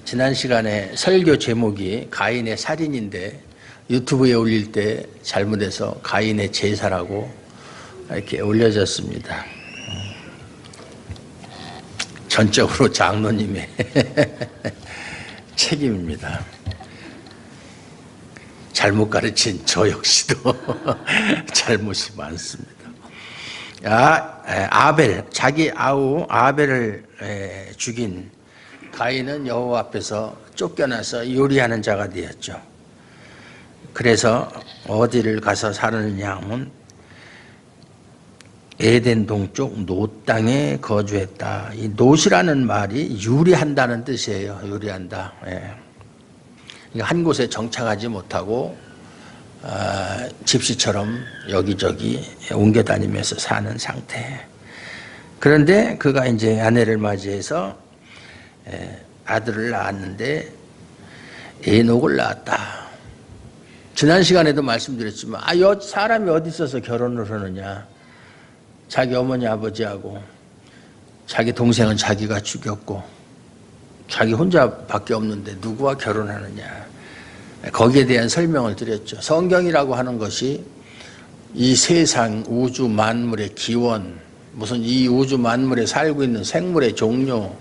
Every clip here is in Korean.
지난 시간에 설교 제목이 가인의 살인인데 유튜브에 올릴 때 잘못해서 가인의 제사라고 이렇게 올려졌습니다. 전적으로 장로님의 책임입니다. 잘못 가르친 저 역시도 잘못이 많습니다. 아벨, 자기 아우 아벨을 죽인 가인은 여호와 앞에서 쫓겨나서 요리하는 자가 되었죠. 그래서 어디를 가서 살았느냐 하면 에덴 동쪽 놋 땅에 거주했다. 이 놋이라는 말이 유리한다는 뜻이에요. 유리한다. 한 곳에 정착하지 못하고 집시처럼 여기저기 옮겨 다니면서 사는 상태. 그런데 그가 이제 아내를 맞이해서 아들을 낳았는데 에녹을 낳았다. 지난 시간에도 말씀드렸지만 사람이 어디 있어서 결혼을 하느냐. 자기 어머니 아버지하고 자기 동생은 자기가 죽였고 자기 혼자밖에 없는데 누구와 결혼하느냐. 거기에 대한 설명을 드렸죠. 성경이라고 하는 것이 이 세상 우주 만물의 기원, 무슨 이 우주 만물에 살고 있는 생물의 종류,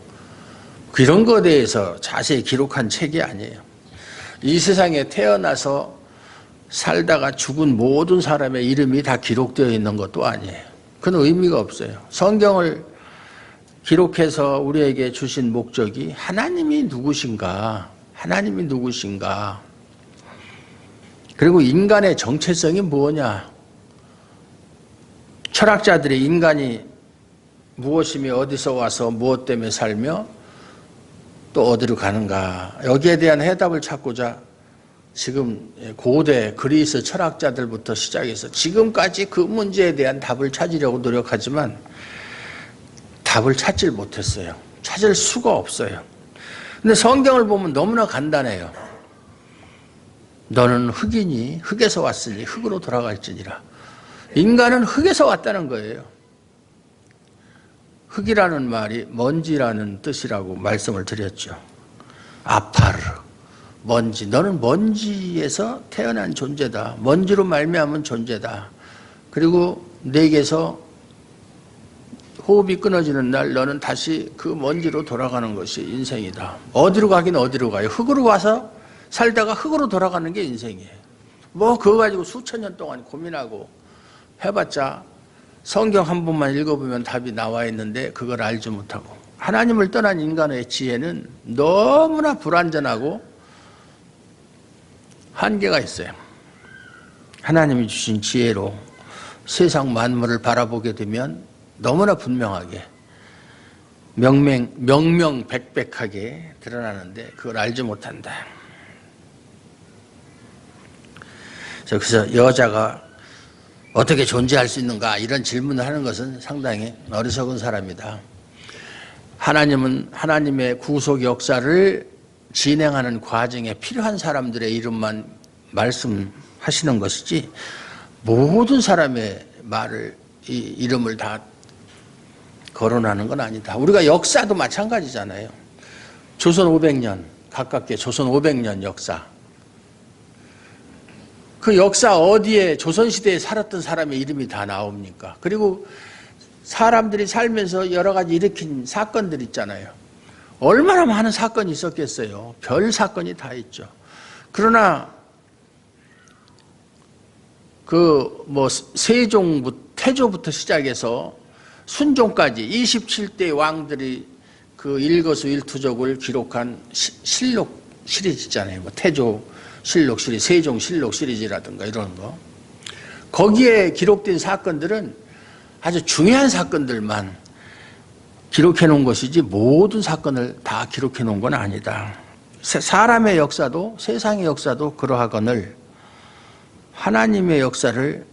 그런 것에 대해서 자세히 기록한 책이 아니에요. 이 세상에 태어나서 살다가 죽은 모든 사람의 이름이 다 기록되어 있는 것도 아니에요. 그건 의미가 없어요. 성경을 기록해서 우리에게 주신 목적이 하나님이 누구신가, 하나님이 누구신가, 그리고 인간의 정체성이 뭐냐, 철학자들이 인간이 무엇이며 어디서 와서 무엇 때문에 살며 또 어디로 가는가, 여기에 대한 해답을 찾고자 지금 고대 그리스 철학자들부터 시작해서 지금까지 그 문제에 대한 답을 찾으려고 노력하지만 답을 찾질 못했어요. 찾을 수가 없어요. 근데 성경을 보면 너무나 간단해요. 너는 흙이니 흙에서 왔으니 흙으로 돌아갈지니라. 인간은 흙에서 왔다는 거예요. 흙이라는 말이 먼지라는 뜻이라고 말씀을 드렸죠. 아파르, 먼지. 너는 먼지에서 태어난 존재다. 먼지로 말미암은 존재다. 그리고 내게서 호흡이 끊어지는 날 너는 다시 그 먼지로 돌아가는 것이 인생이다. 어디로 가긴 어디로 가요. 흙으로 와서 살다가 흙으로 돌아가는 게 인생이에요. 뭐 그거 가지고 수천 년 동안 고민하고 해봤자 성경 한 번만 읽어보면 답이 나와 있는데 그걸 알지 못하고, 하나님을 떠난 인간의 지혜는 너무나 불완전하고 한계가 있어요. 하나님이 주신 지혜로 세상 만물을 바라보게 되면 너무나 분명하게 명명백백하게 드러나는데 그걸 알지 못한다. 그래서 여자가 어떻게 존재할 수 있는가 이런 질문을 하는 것은 상당히 어리석은 사람이다. 하나님은 하나님의 구속 역사를 진행하는 과정에 필요한 사람들의 이름만 말씀하시는 것이지 모든 사람의 이름을 다 거론하는 건 아니다. 우리가 역사도 마찬가지잖아요. 조선 500년, 가깝게 조선 500년 역사. 그 역사 어디에 조선시대에 살았던 사람의 이름이 다 나옵니까? 그리고 사람들이 살면서 여러 가지 일으킨 사건들 있잖아요. 얼마나 많은 사건이 있었겠어요. 별 사건이 다 있죠. 그러나 태조부터 시작해서 순종까지 27대 왕들이 그 일거수일투족을 기록한 실록 시리즈 있잖아요. 태조 실록 시리즈, 세종 실록 시리즈라든가 이런 거. 거기에 기록된 사건들은 아주 중요한 사건들만 기록해 놓은 것이지 모든 사건을 다 기록해 놓은 건 아니다. 사람의 역사도 세상의 역사도 그러하거늘 하나님의 역사를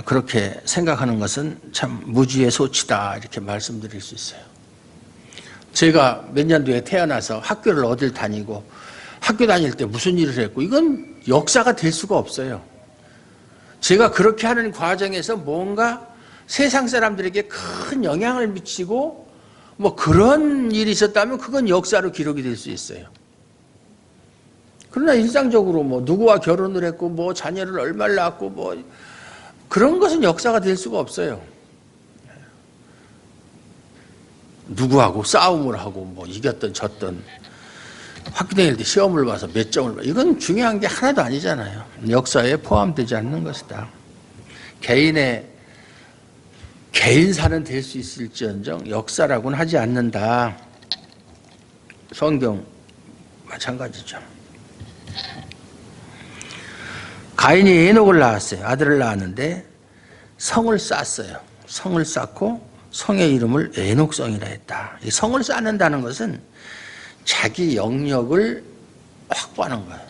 그렇게 생각하는 것은 참 무지의 소치다, 이렇게 말씀드릴 수 있어요. 제가 몇 년도에 태어나서 학교를 어딜 다니고 학교 다닐 때 무슨 일을 했고 이건 역사가 될 수가 없어요. 제가 그렇게 하는 과정에서 뭔가 세상 사람들에게 큰 영향을 미치고 뭐 그런 일이 있었다면 그건 역사로 기록이 될 수 있어요. 그러나 일상적으로 뭐 누구와 결혼을 했고 뭐 자녀를 얼마를 낳았고 뭐 그런 것은 역사가 될 수가 없어요. 누구하고 싸움을 하고 뭐 이겼던 졌던 학교 다닐 때 시험을 봐서 몇 점을 봐. 이건 중요한 게 하나도 아니잖아요. 역사에 포함되지 않는 것이다. 개인사는 될 수 있을지언정 역사라고는 하지 않는다. 성경 마찬가지죠. 가인이 에녹을 낳았어요. 아들을 낳았는데 성을 쌓았어요. 성을 쌓고 성의 이름을 에녹성이라 했다. 이 성을 쌓는다는 것은 자기 영역을 확보하는 거예요.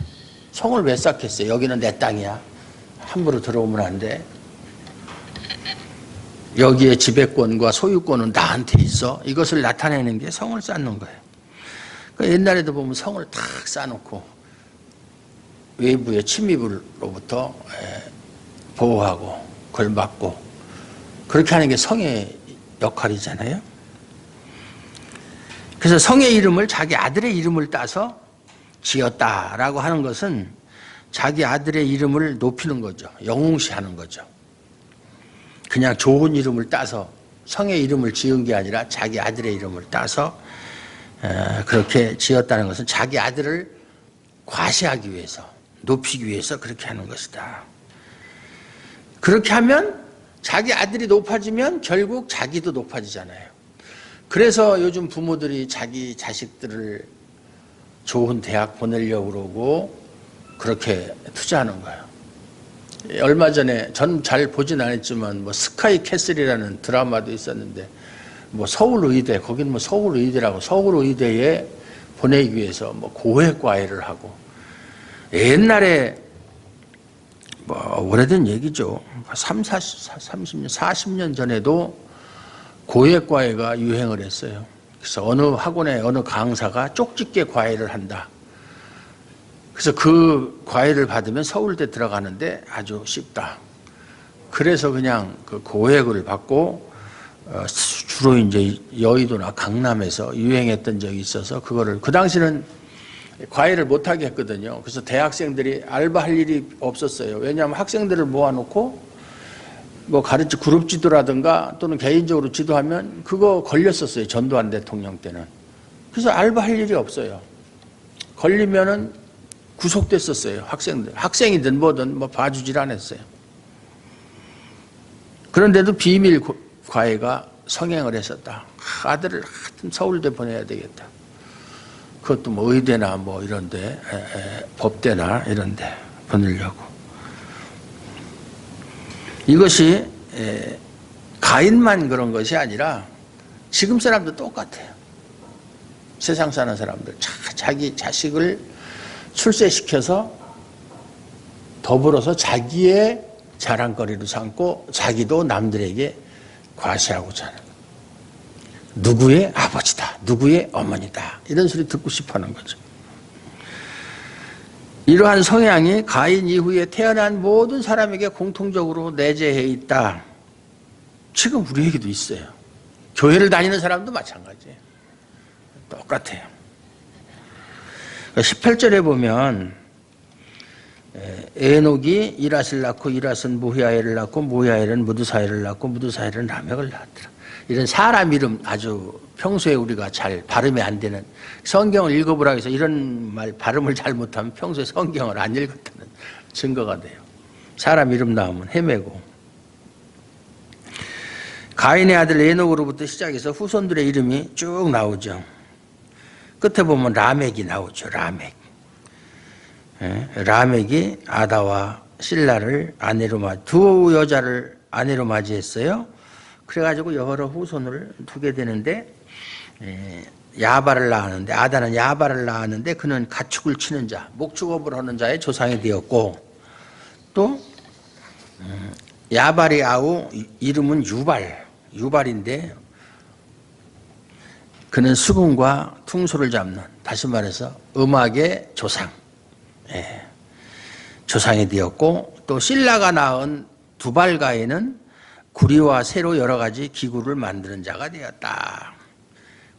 성을 왜 쌓겠어요? 여기는 내 땅이야. 함부로 들어오면 안 돼. 여기에 지배권과 소유권은 나한테 있어. 이것을 나타내는 게 성을 쌓는 거예요. 그러니까 옛날에도 보면 성을 탁 쌓아놓고 외부의 침입으로부터 보호하고 그걸 막고 그렇게 하는 게 성의 역할이잖아요. 그래서 성의 이름을 자기 아들의 이름을 따서 지었다라고 하는 것은 자기 아들의 이름을 높이는 거죠. 영웅시하는 거죠. 그냥 좋은 이름을 따서 성의 이름을 지은 게 아니라 자기 아들의 이름을 따서 그렇게 지었다는 것은 자기 아들을 과시하기 위해서 높이기 위해서 그렇게 하는 것이다. 그렇게 하면 자기 아들이 높아지면 결국 자기도 높아지잖아요. 그래서 요즘 부모들이 자기 자식들을 좋은 대학 보내려고 그러고 그렇게 투자하는 거예요. 얼마 전에 전 잘 보진 않았지만 뭐 스카이 캐슬이라는 드라마도 있었는데 뭐 서울의대 거기는 뭐 서울의대라고 서울의대에 보내기 위해서 뭐 고액과외를 하고 옛날에 뭐 오래된 얘기죠. 30년, 40년 전에도 고액과외가 유행을 했어요. 그래서 어느 학원의 어느 강사가 쪽집게 과외를 한다. 그래서 그 과외를 받으면 서울대 들어가는데 아주 쉽다. 그래서 그냥 그 고액을 받고 주로 이제 여의도나 강남에서 유행했던 적이 있어서 그거를 그 당시는 과외를 못하게 했거든요. 그래서 대학생들이 알바할 일이 없었어요. 왜냐하면 학생들을 모아놓고 뭐 가르치 그룹 지도라든가 또는 개인적으로 지도하면 그거 걸렸었어요. 전두환 대통령 때는. 그래서 알바할 일이 없어요. 걸리면은 구속됐었어요. 학생들. 학생이든 뭐든 뭐 봐주질 않았어요. 그런데도 비밀 과외가 성행을 했었다. 아들을 하여튼 서울대 보내야 되겠다. 그것도 뭐 의대나 뭐 이런데 법대나 이런데 보내려고. 이것이 가인만 그런 것이 아니라 지금 사람도 똑같아요. 세상 사는 사람들 자기 자식을 출세시켜서 더불어서 자기의 자랑거리로 삼고 자기도 남들에게 과시하고자 하는 누구의 아버지다, 누구의 어머니다 이런 소리 듣고 싶어하는 거죠. 이러한 성향이 가인 이후에 태어난 모든 사람에게 공통적으로 내재해 있다. 지금 우리에게도 있어요. 교회를 다니는 사람도 마찬가지예요. 똑같아요. 18절에 보면 에녹이 이랏을 낳고 이랏은 무히아엘을 낳고 무히아엘은 무드사엘을 낳고 무드사엘은 라멕을 낳았더라. 이런 사람 이름 아주 평소에 우리가 잘 발음이 안 되는 성경을 읽어보라 해서 이런 말 발음을 잘못하면 평소에 성경을 안 읽었다는 증거가 돼요. 사람 이름 나오면 헤매고. 가인의 아들 에녹으로부터 시작해서 후손들의 이름이 쭉 나오죠. 끝에 보면 라멕이 나오죠. 라멕. 라멕이 아다와 실라를 아내로 두 여자를 아내로 맞이했어요. 그래가지고 여러 후손을 두게 되는데 야발을 낳았는데 아다는 야발을 낳았는데 그는 가축을 치는 자, 목축업을 하는 자의 조상이 되었고 또 야발의 아우 이름은 유발인데 그는 수금과 퉁소를 잡는 다시 말해서 음악의 조상 조상이 되었고 또 실라가 낳은 두발가에는 구리와 새로 여러 가지 기구를 만드는 자가 되었다.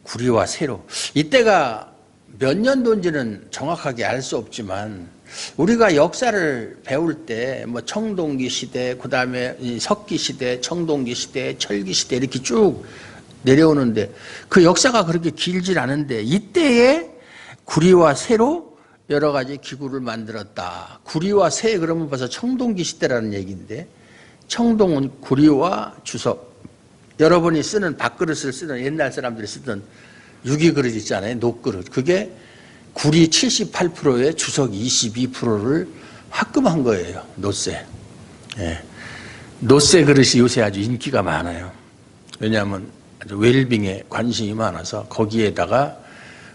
구리와 세로. 이때가 몇 년도인지는 정확하게 알 수 없지만 우리가 역사를 배울 때 뭐 청동기 시대, 그 다음에 석기 시대, 청동기 시대, 철기 시대 이렇게 쭉 내려오는데 그 역사가 그렇게 길질 않은데 이때에 구리와 세로 여러 가지 기구를 만들었다. 구리와 세 그러면 벌써 청동기 시대라는 얘기인데 청동은 구리와 주석. 여러분이 쓰는 밥그릇을 쓰는 옛날 사람들이 쓰던 유기그릇 있잖아요. 녹그릇. 그게 구리 78%에 주석 22%를 합금한 거예요. 노쇠. 예. 노쇠 그릇이 요새 아주 인기가 많아요. 왜냐하면 아주 웰빙에 관심이 많아서 거기에다가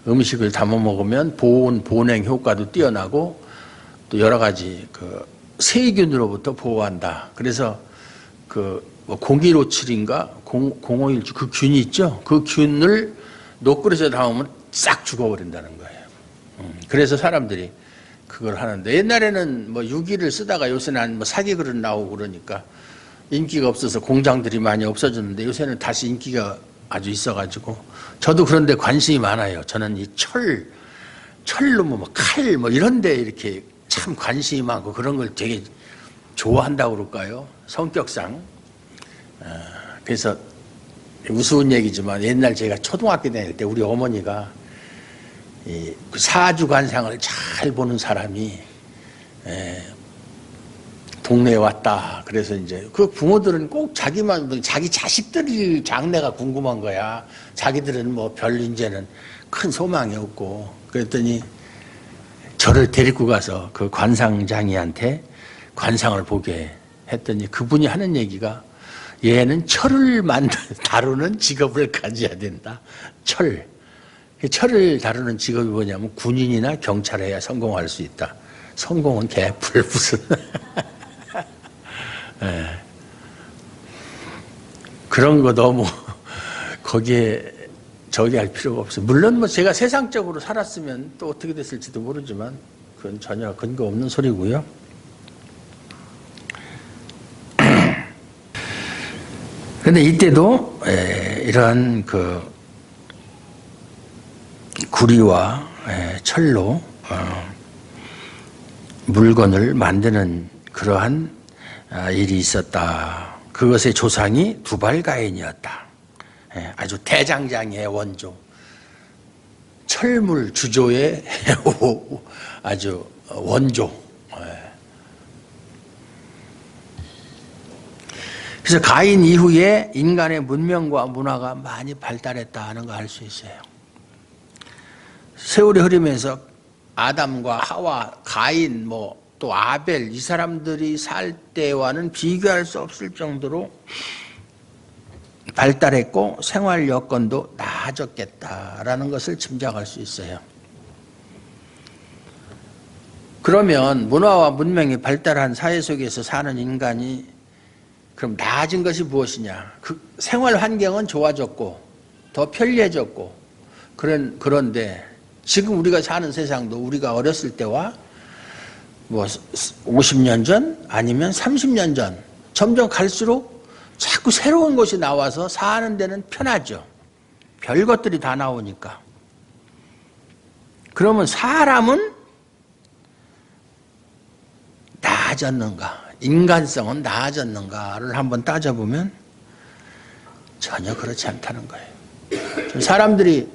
음식을 담아 먹으면 보냉 효과도 뛰어나고 또 여러 가지 그 세균으로부터 보호한다. 그래서 그 0157인가 0517 그 균이 있죠. 그 균을 녹그릇에 담으면 싹 죽어버린다는 거예요. 그래서 사람들이 그걸 하는데 옛날에는 뭐 유기를 쓰다가 요새는 뭐 사기 그릇 나오고 그러니까 인기가 없어서 공장들이 많이 없어졌는데 요새는 다시 인기가 아주 있어가지고 저도 그런데 관심이 많아요. 저는 이 철로 뭐 칼 뭐 이런데 이렇게 참 관심이 많고 그런 걸 되게 좋아한다고 그럴까요? 성격상. 그래서 우스운 얘기지만 옛날 제가 초등학교 다닐 때 우리 어머니가 이 사주관상을 잘 보는 사람이 동네에 왔다. 그래서 이제 그 부모들은 꼭 자기 자식들이 장래가 궁금한 거야. 자기들은 뭐 별 이제는 큰 소망이 없고 그랬더니 저를 데리고 가서 그 관상장이한테 관상을 보게 했더니 그분이 하는 얘기가 얘는 철을 다루는 직업을 가져야 된다. 철을 다루는 직업이 뭐냐면 군인이나 경찰을 해야 성공할 수 있다. 성공은 개뿔 무슨. 네. 그런 거 너무 거기에 저기 할 필요가 없어요. 물론 뭐 제가 세상적으로 살았으면 또 어떻게 됐을지도 모르지만 그건 전혀 근거 없는 소리고요. 그런데 이때도 이러한 그 구리와 철로 물건을 만드는 그러한 일이 있었다. 그것의 조상이 두발가인이었다. 아주 대장장의 원조, 철물 주조의 아주 원조. 그래서 가인 이후에 인간의 문명과 문화가 많이 발달했다 하는 거 알 수 있어요. 세월이 흐르면서 아담과 하와, 가인, 또 아벨 이 사람들이 살 때와는 비교할 수 없을 정도로 발달했고 생활 여건도 나아졌겠다라는 것을 짐작할 수 있어요. 그러면 문화와 문명이 발달한 사회 속에서 사는 인간이 그럼 나아진 것이 무엇이냐? 그 생활 환경은 좋아졌고 더 편리해졌고 그런데 지금 우리가 사는 세상도 우리가 어렸을 때와 50년 전 아니면 30년 전 점점 갈수록 자꾸 새로운 것이 나와서 사는 데는 편하죠. 별 것들이 다 나오니까. 그러면 사람은 나아졌는가? 인간성은 나아졌는가를 한번 따져보면 전혀 그렇지 않다는 거예요. 사람들이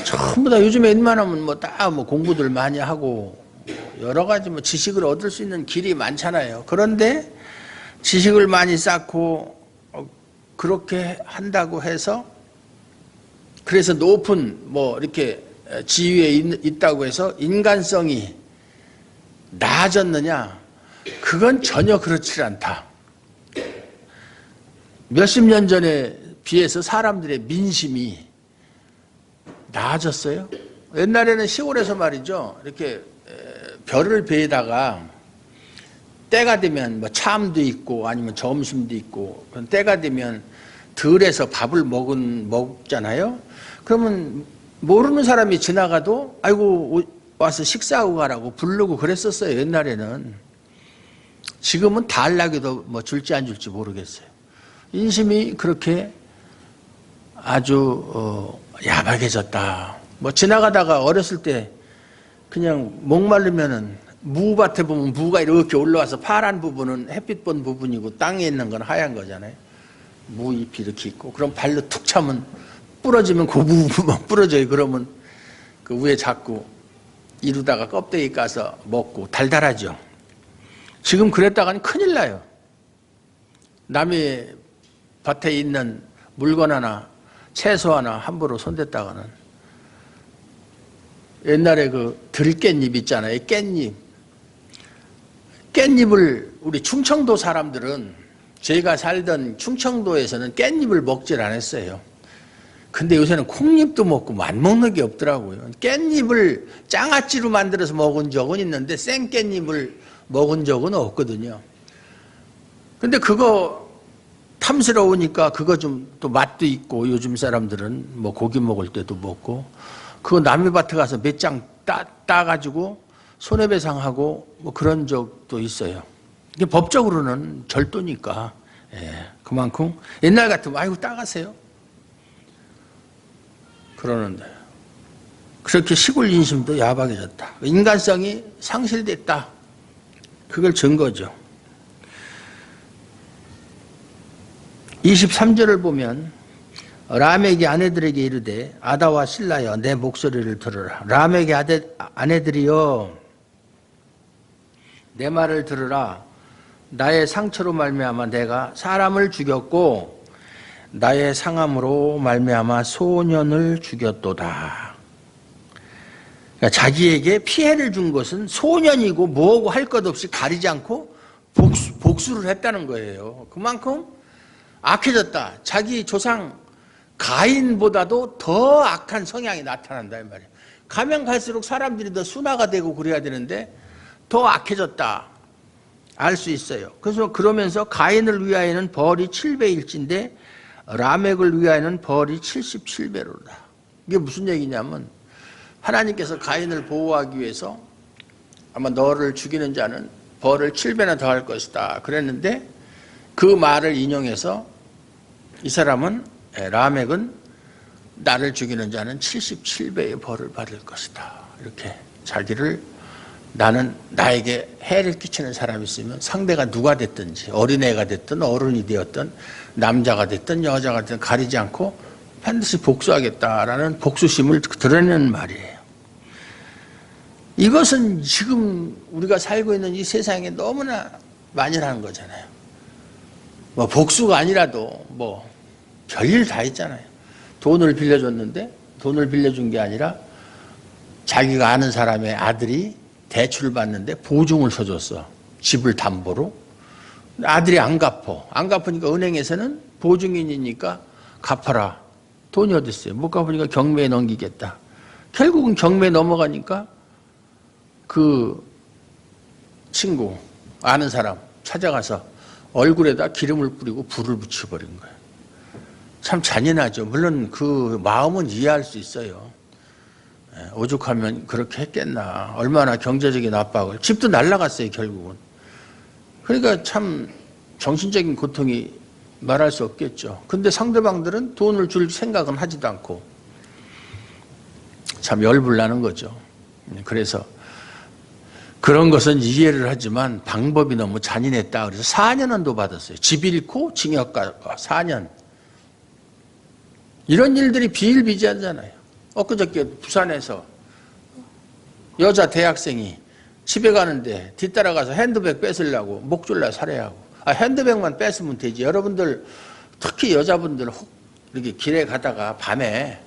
전부 다 요즘에 웬만하면 다 공부들 많이 하고 여러 가지 지식을 얻을 수 있는 길이 많잖아요. 그런데 지식을 많이 쌓고 그렇게 한다고 해서 그래서 높은 이렇게 지위에 있다고 해서 인간성이 나아졌느냐? 그건 전혀 그렇지 않다. 몇십 년 전에 비해서 사람들의 민심이 나아졌어요. 옛날에는 시골에서 말이죠. 이렇게 별을 베다가 때가 되면 참도 있고 아니면 점심도 있고 때가 되면 들에서 밥을 먹잖아요. 그러면 모르는 사람이 지나가도 아이고 와서 식사하고 가라고 부르고 그랬었어요. 옛날에는. 지금은 달라기도 줄지 안 줄지 모르겠어요. 인심이 그렇게 아주 야박해졌다. 뭐 지나가다가 어렸을 때 그냥 목마르면은 무밭에 보면 무가 이렇게 올라와서 파란 부분은 햇빛 본 부분이고 땅에 있는 건 하얀 거잖아요. 무잎이 이렇게 있고 그럼 발로 툭 차면 부러지면 그 부분만 부러져요. 그러면 그 위에 자꾸 이루다가 껍데기 까서 먹고 달달하죠. 지금 그랬다가는 큰일 나요. 남의 밭에 있는 물건 하나 채소 하나 함부로 손댔다가는 옛날에 그 들깻잎 있잖아요. 깻잎을 우리 충청도 사람들은 제가 살던 충청도에서는 깻잎을 먹질 않았어요. 근데 요새는 콩잎도 먹고 안 먹는 게 없더라고요. 깻잎을 장아찌로 만들어서 먹은 적은 있는데 생깻잎을 먹은 적은 없거든요. 근데 그거 탐스러우니까 그거 좀 또 맛도 있고 요즘 사람들은 뭐 고기 먹을 때도 먹고 그거 남의 밭에 가서 몇 장 따가지고 손해배상하고 뭐 그런 적도 있어요. 이게 법적으로는 절도니까 그만큼 옛날 같으면 아이고 따가세요 그러는데 그렇게 시골 인심도 야박해졌다. 인간성이 상실됐다. 그걸 증거죠. 23절을 보면 라멕이 아내들에게 이르되 아다와 실라여 내 목소리를 들으라. 라멕의 아내들이여 내 말을 들으라. 나의 상처로 말미암아 내가 사람을 죽였고 나의 상함으로 말미암아 소년을 죽였도다. 그러니까 자기에게 피해를 준 것은 소년이고 뭐하고 할 것 없이 가리지 않고 복수를 했다는 거예요. 그만큼 악해졌다. 자기 조상 가인보다도 더 악한 성향이 나타난다 이 말이에요. 가면 갈수록 사람들이 더 순화가 되고 그래야 되는데 더 악해졌다. 알 수 있어요. 그래서 그러면서 가인을 위하여는 벌이 7배일진데 라멕을 위하여는 벌이 77배로다. 이게 무슨 얘기냐면 하나님께서 가인을 보호하기 위해서 아마 너를 죽이는 자는 벌을 7배나 더 할 것이다 그랬는데 그 말을 인용해서 이 사람은 라멕은 나를 죽이는 자는 77배의 벌을 받을 것이다. 이렇게 자기를 나는 나에게 해를 끼치는 사람이 있으면 상대가 누가 됐든지 어린애가 됐든 어른이 되었든 남자가 됐든 여자가 됐든 가리지 않고 반드시 복수하겠다라는 복수심을 드러내는 말이에요. 이것은 지금 우리가 살고 있는 이 세상에 너무나 많이 하는 거잖아요. 뭐 복수가 아니라도 뭐 별일 다 있잖아요. 돈을 빌려줬는데 돈을 빌려준 게 아니라 자기가 아는 사람의 아들이 대출을 받는데 보증을 서줬어. 집을 담보로. 아들이 안 갚으니까 은행에서는 보증인이니까 갚아라. 돈이 어디 있어요. 못 갚으니까 경매에 넘기겠다. 결국은 경매에 넘어가니까 그 친구 아는 사람 찾아가서 얼굴에다 기름을 뿌리고 불을 붙여버린 거예요. 참 잔인하죠. 물론 그 마음은 이해할 수 있어요. 오죽하면 그렇게 했겠나. 얼마나 경제적인 압박을. 집도 날라갔어요 결국은. 그러니까 참 정신적인 고통이 말할 수 없겠죠. 근데 상대방들은 돈을 줄 생각은 하지도 않고 참 열불나는 거죠. 그래서 그런 것은 이해를 하지만 방법이 너무 잔인했다. 그래서 4년은 받았어요. 집 잃고 징역가 4년. 이런 일들이 비일비재하잖아요. 엊그저께 부산에서 여자 대학생이 집에 가는데 뒤따라가서 핸드백 뺏으려고 목 졸라 살해하고. 핸드백만 뺏으면 되지. 여러분들 특히 여자분들 혹 이렇게 길에 가다가 밤에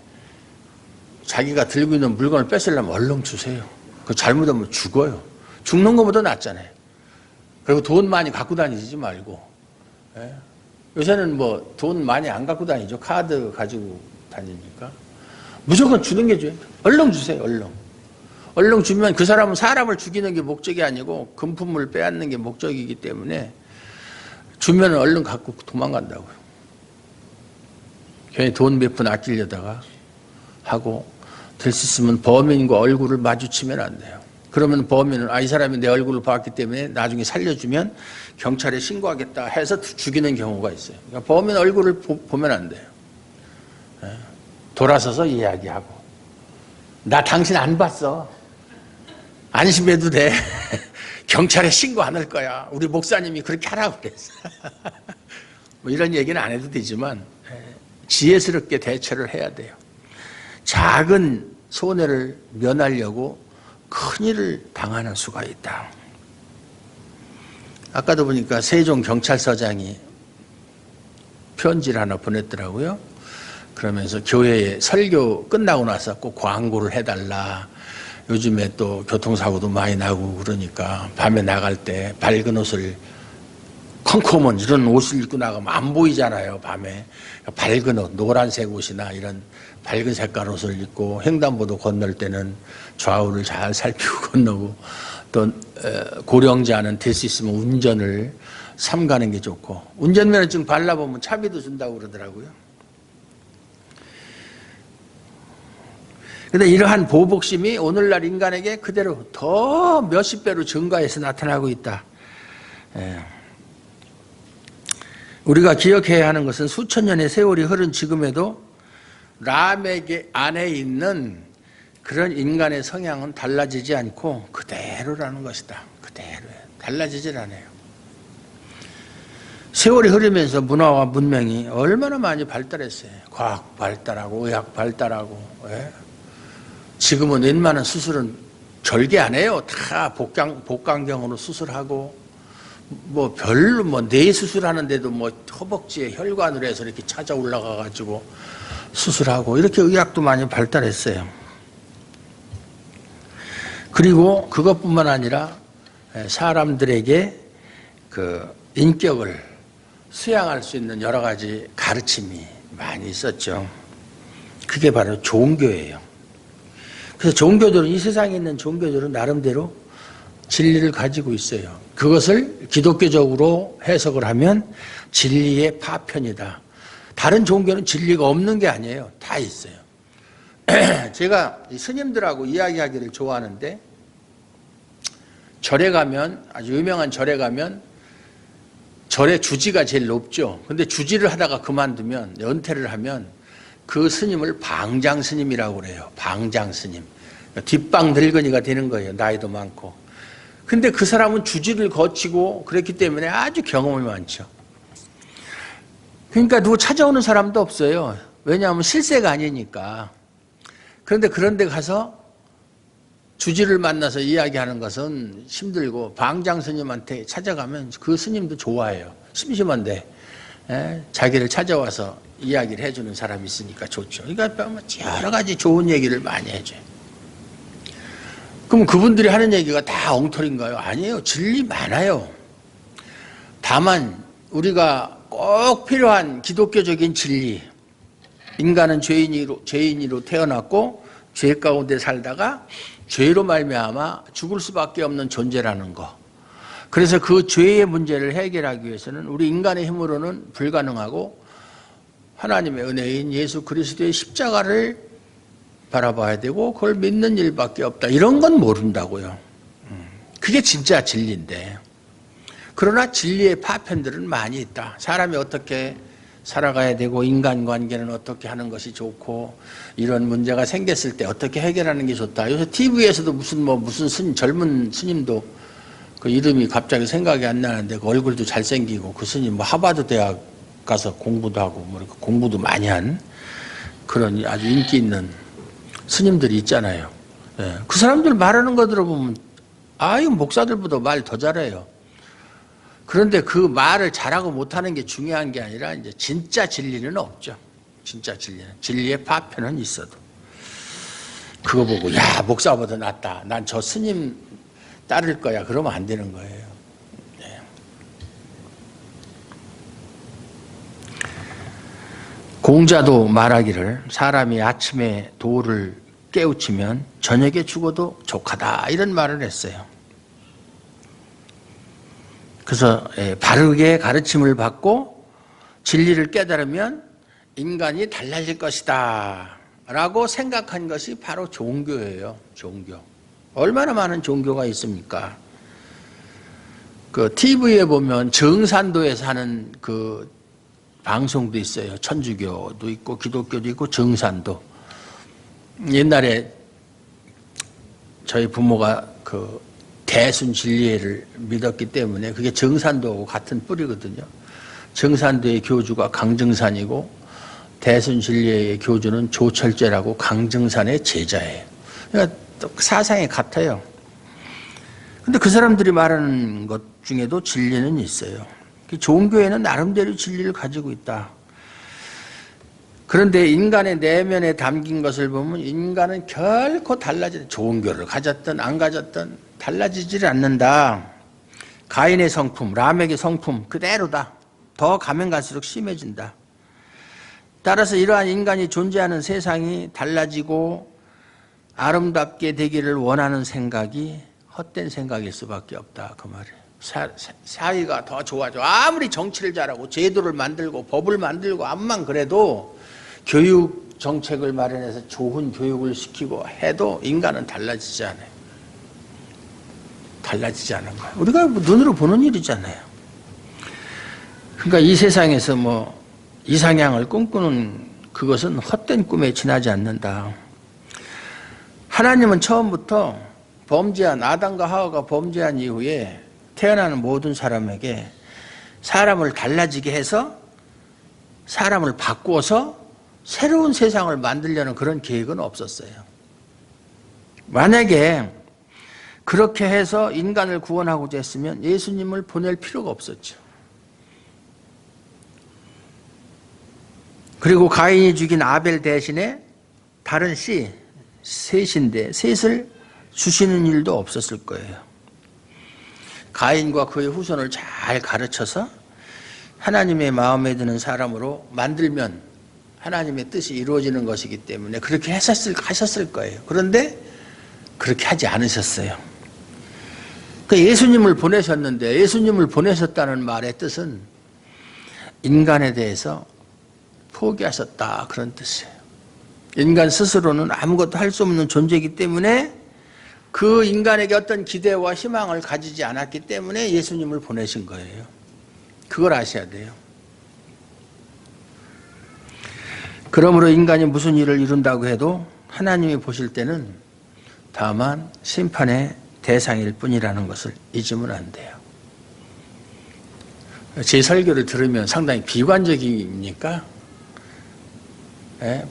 자기가 들고 있는 물건을 뺏으려면 얼른 주세요. 그 잘못하면 죽어요. 죽는 것보다 낫잖아요. 그리고 돈 많이 갖고 다니지 말고. 요새는 뭐 돈 많이 안 갖고 다니죠. 카드 가지고 다니니까. 무조건 주는 게 좋아요. 얼른 주세요. 얼른 주면 그 사람은 사람을 죽이는 게 목적이 아니고 금품을 빼앗는 게 목적이기 때문에 주면 얼른 갖고 도망간다고요. 괜히 돈 몇 푼 아끼려다가 하고 될 수 있으면 범인과 얼굴을 마주치면 안 돼요. 그러면 범인은 이 사람이 내 얼굴을 봤기 때문에 나중에 살려주면 경찰에 신고하겠다 해서 죽이는 경우가 있어요. 그러니까 범인 얼굴을 보면 안 돼요. 돌아서서 이야기하고, 나 당신 안 봤어. 안심해도 돼. 경찰에 신고 안 할 거야. 우리 목사님이 그렇게 하라고 그랬어. 뭐 이런 얘기는 안 해도 되지만 지혜스럽게 대처를 해야 돼요. 작은 손해를 면하려고 큰일을 당하는 수가 있다. 아까도 보니까 세종경찰서장이 편지를 하나 보냈더라고요. 그러면서 교회에 설교 끝나고 나서 꼭 광고를 해달라. 요즘에 또 교통사고도 많이 나고 그러니까 밤에 나갈 때 밝은 옷을, 컴컴한 이런 옷을 입고 나가면 안 보이잖아요, 밤에. 밝은 옷, 노란색 옷이나 이런 밝은 색깔 옷을 입고 횡단보도 건널 때는 좌우를 잘 살피고 건너고, 또 고령자는 될 수 있으면 운전을 삼가는 게 좋고, 운전면허증 발라보면 차비도 준다고 그러더라고요. 그런데 이러한 보복심이 오늘날 인간에게 그대로 더 몇십 배로 증가해서 나타나고 있다. 우리가 기억해야 하는 것은 수천 년의 세월이 흐른 지금에도 람에게 안에 있는 그런 인간의 성향은 달라지지 않고 그대로라는 것이다. 그대로예요. 달라지질 않아요. 세월이 흐르면서 문화와 문명이 얼마나 많이 발달했어요. 과학 발달하고 의학 발달하고. 지금은 웬만한 수술은 절개 안 해요. 다 복강경으로 수술하고, 뭐 별로 뭐 뇌 수술하는데도 뭐 허벅지에 혈관으로 해서 이렇게 찾아 올라가 가지고 수술하고, 이렇게 의학도 많이 발달했어요. 그리고 그것뿐만 아니라 사람들에게 그 인격을 수양할 수 있는 여러 가지 가르침이 많이 있었죠. 그게 바로 종교예요. 그래서 종교들은, 이 세상에 있는 종교들은 나름대로 진리를 가지고 있어요. 그것을 기독교적으로 해석을 하면 진리의 파편이다. 다른 종교는 진리가 없는 게 아니에요. 다 있어요. 제가 스님들하고 이야기하기를 좋아하는데, 절에 가면, 아주 유명한 절에 가면 절의 주지가 제일 높죠. 근데 주지를 하다가 그만두면, 연퇴를 하면 그 스님을 방장 스님이라고 그래요. 방장 스님. 뒷방 늙은이가 되는 거예요. 나이도 많고. 근데 그 사람은 주지를 거치고 그랬기 때문에 아주 경험이 많죠. 그러니까 누구 찾아오는 사람도 없어요. 왜냐하면 실세가 아니니까. 그런데 그런 데 가서 주지를 만나서 이야기하는 것은 힘들고, 방장 스님한테 찾아가면 그 스님도 좋아해요. 심심한데 자기를 찾아와서 이야기를 해주는 사람이 있으니까 좋죠. 그러니까 여러 가지 좋은 얘기를 많이 해줘요. 그럼 그분들이 하는 얘기가 다 엉터리인가요? 아니에요. 진리 많아요. 다만 우리가 꼭 필요한 기독교적인 진리, 인간은 죄인으로 태어났고 죄 가운데 살다가 죄로 말미암아 죽을 수밖에 없는 존재라는 거. 그래서 그 죄의 문제를 해결하기 위해서는 우리 인간의 힘으로는 불가능하고, 하나님의 은혜인 예수 그리스도의 십자가를 바라봐야 되고 그걸 믿는 일밖에 없다. 이런 건 모른다고요. 그게 진짜 진리인데. 그러나 진리의 파편들은 많이 있다. 사람이 어떻게 살아가야 되고, 인간관계는 어떻게 하는 것이 좋고, 이런 문제가 생겼을 때 어떻게 해결하는 게 좋다. 요새 TV에서도 무슨 스님, 젊은 스님도 그 이름이 갑자기 생각이 안 나는데 그 얼굴도 잘생기고, 그 스님 뭐 하버드 대학 가서 공부도 하고 뭐 이렇게 공부도 많이 한 그런 아주 인기 있는 스님들이 있잖아요. 그 사람들 말하는 거 들어보면 아유, 목사들보다 말 더 잘해요. 그런데 그 말을 잘하고 못하는 게 중요한 게 아니라, 이제 진짜 진리는 없죠. 진짜 진리는. 진리의 파편은 있어도. 그거 보고, 야, 목사보다 낫다. 난 저 스님 따를 거야. 그러면 안 되는 거예요. 네. 공자도 말하기를, 사람이 아침에 도를 깨우치면 저녁에 죽어도 족하다. 이런 말을 했어요. 그래서 바르게 가르침을 받고 진리를 깨달으면 인간이 달라질 것이다 라고 생각한 것이 바로 종교예요. 종교. 얼마나 많은 종교가 있습니까? 그 TV에 보면 정산도에 사는 그 방송도 있어요. 천주교도 있고 기독교도 있고 정산도. 옛날에 저희 부모가 그 대순진리회를 믿었기 때문에 그게 정산도하고 같은 뿌리거든요. 정산도의 교주가 강정산이고 대순진리회의 교주는 조철제라고 강정산의 제자예요. 그러니까 사상이 같아요. 근데 그 사람들이 말하는 것 중에도 진리는 있어요. 좋은 교회는 나름대로 진리를 가지고 있다. 그런데 인간의 내면에 담긴 것을 보면 인간은 결코 달라지지, 좋은 교를 가졌든 안 가졌든 달라지질 않는다. 가인의 성품, 라멕의 성품 그대로다. 더 가면 갈수록 심해진다. 따라서 이러한 인간이 존재하는 세상이 달라지고 아름답게 되기를 원하는 생각이 헛된 생각일 수밖에 없다. 그 말이에요. 사회가 더 좋아져. 아무리 정치를 잘하고 제도를 만들고 법을 만들고 암만 그래도 교육 정책을 마련해서 좋은 교육을 시키고 해도 인간은 달라지지 않아요. 달라지지 않은 거예요. 우리가 눈으로 보는 일이잖아요. 그러니까 이 세상에서 뭐 이상향을 꿈꾸는 그것은 헛된 꿈에 지나지 않는다. 하나님은 처음부터 범죄한 아담과 하와가 범죄한 이후에 태어나는 모든 사람에게 사람을 달라지게 해서 사람을 바꾸어서 새로운 세상을 만들려는 그런 계획은 없었어요. 만약에 그렇게 해서 인간을 구원하고자 했으면 예수님을 보낼 필요가 없었죠. 그리고 가인이 죽인 아벨 대신에 다른 씨, 셋인데 셋을 주시는 일도 없었을 거예요. 가인과 그의 후손을 잘 가르쳐서 하나님의 마음에 드는 사람으로 만들면 하나님의 뜻이 이루어지는 것이기 때문에 그렇게 하셨을 거예요. 그런데 그렇게 하지 않으셨어요. 예수님을 보내셨는데 예수님을 보내셨다는 말의 뜻은 인간에 대해서 포기하셨다 그런 뜻이에요. 인간 스스로는 아무것도 할 수 없는 존재이기 때문에 그 인간에게 어떤 기대와 희망을 가지지 않았기 때문에 예수님을 보내신 거예요. 그걸 아셔야 돼요. 그러므로 인간이 무슨 일을 이룬다고 해도 하나님이 보실 때는 다만 심판의 대상일 뿐이라는 것을 잊으면 안 돼요. 제 설교를 들으면 상당히 비관적입니까?